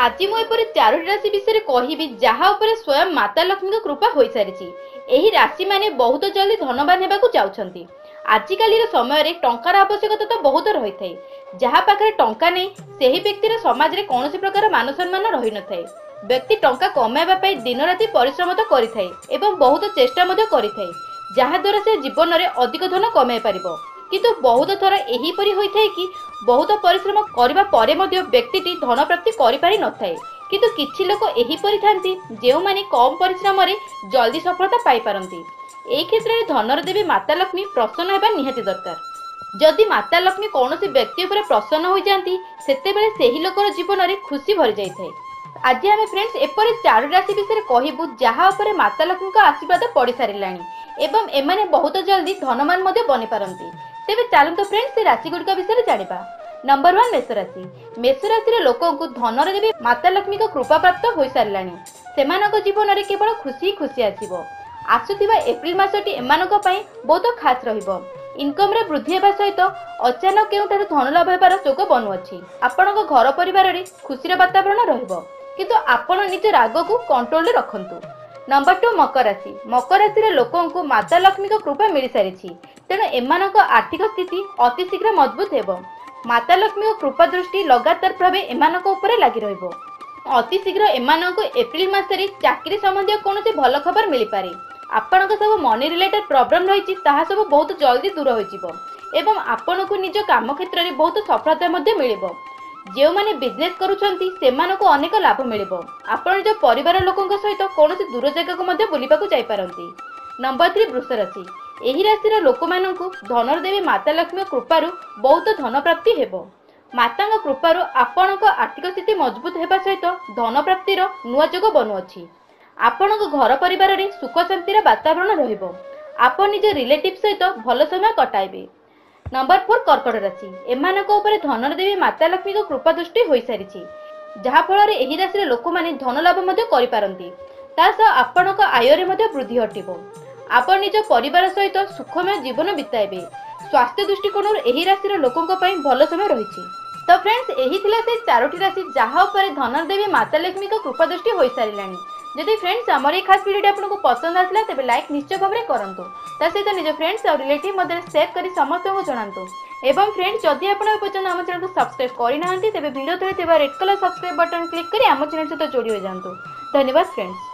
आज मुझे चारोटी राशि विषय कहबी जहाँ उपर स्वयं माता लक्ष्मी कृपा हो सारी। यही राशि माने बहुत जल्दी धनवान होगा चाहते। आजिकल समय टंकार आवश्यकता तो बहुत रही है। जहाँ पाखे टंका नहीं से व्यक्तिर समाज में कौन प्रकार मान सम्मान रही न था। व्यक्ति टंका कमाइवाई दिन राति परिश्रम तो करें बहुत चेष्टा जहाद्वारा से जीवन में अधिक धन कमाई पार। किंतु बहुत थर एहीपरि होइथाय कि बहुत परिश्रम करबा परे मध्य व्यक्तिटी धन प्राप्ति करि पारि नथाय। किंतु किछि लोक एहीपरि थांती जेउ माने कम परिश्रम रे जल्दी सफलता पाई पारंती। एही क्षेत्र में धनर देवी माता लक्ष्मी प्रसन्न हेबा निहाती दरकार। जदि माता लक्ष्मी कौनसी व्यक्ति उपर प्रसन्न हो जाती सेतेबेले सेही लोकर जीवन में खुशी भरी जाइथाय। आज आम फ्रेंड्स एपरि चार राशि विषय कहबू जहाँ उपर माता लक्ष्मी का आशीर्वाद पड़ साराणी एवं एमाने बहुत जल्दी धनवान बनी पारंती। तेबे चलते फ्रेंड्स से राशि गुड़िक विषय जानिबा। नंबर 1 मेष राशि। मेष राशि लोक धनर देवी माता लक्ष्मी को कृपा प्राप्त हो साराणी। सेमानक जीवन में केवल खुशी खुशी आसीबो। आसुथिबा एप्रिल मासटी एमानक पई बहुत खास रहिबो। इनकम रे वृद्धि हेबा सहित अचानक केउठारु धन लाभ हेबार योग बनुअछि। आपणक घर परिवार रे खुशीर वातावरण रहिबो किंतु आपण निज राग को कंट्रोल रे रखंतु। नंबर 2 मकर राशि। मकर राशि लोकों को माता लक्ष्मी को कृपा मिल सारी तेणु एमानक आर्थिक स्थिति अति शीघ्र मजबूत हेबो। माता लक्ष्मी को कृपा दृष्टि लगातार भाव एमानक उपरे लागि रहिबो। अति शीघ्र एमानक एप्रिल मासरे चाकरी संबंधी कौन भल खबर मिल पारे। आपणक सब मनी रिलेटेड प्रॉब्लम रही सब बहुत जल्दी दूर हो एवं आपण को निज काम क्षेत्र में बहुत सफलता मिलिबो। जो माने बिजनेस करूछंती सेमानको अनेक लाभ मिलिबो। आपण जो परिवार लोकंक सहित कौन दूर जगह को मध्य बुलिबाकू जाई पारंती। नंबर 3 वृष राशि। एही राशि लोक माननकू धनर देवी माता लक्ष्मी कृपारु बहुत धन प्राप्ति हेबो। माता कृपारु आपणक आर्थिक स्थिति मजबूत हेबा सहित धन प्राप्तिर नुआ योग बनुअछि। आपणक घर परिवार रे सुख शांतिर वातावरण रहिबो। आपण निज रिलेटिव सहित भल समय कटाइबे। नंबर 4 कर्कट राशि। एमानक उपरे धनर देवी माता लक्ष्मी को कृपा दृष्टि हो सारी जहाँ फल एही राशि लोक माने धन लाभ मध्य करि पारंती। तासह आपणक आय रे मध्य वृद्धि हटिबो। आपण निज परिवार सहित सुखमय जीवन बिताइबे। स्वास्थ्य दृष्टिकोण एही राशि लोकों पई भल समय रही। तो फ्रेंड्स एही थिला से चारोटी राशि जहाँ उपरे धनर देवी माता लक्ष्मी को कृपा दृष्टि हो साराणी। जदि फ्रेंड्स आमर ये खास वीडियो आपको पसंद आसला तेज लाइक निश्चय भाव में करूँ। सहित निज फ्रेंड्स और रिलेटिव मध्य शेयर कर समस्त को जनातु। एवं फ्रेंड्स जदि आप पर्यटन आम चैनल को सब्सक्राइब करना तेज वीडियो तले red colour subscribe button click कर आम चैनल सहित जोड़ी हो जातु। धन्यवाद फ्रेंड्स।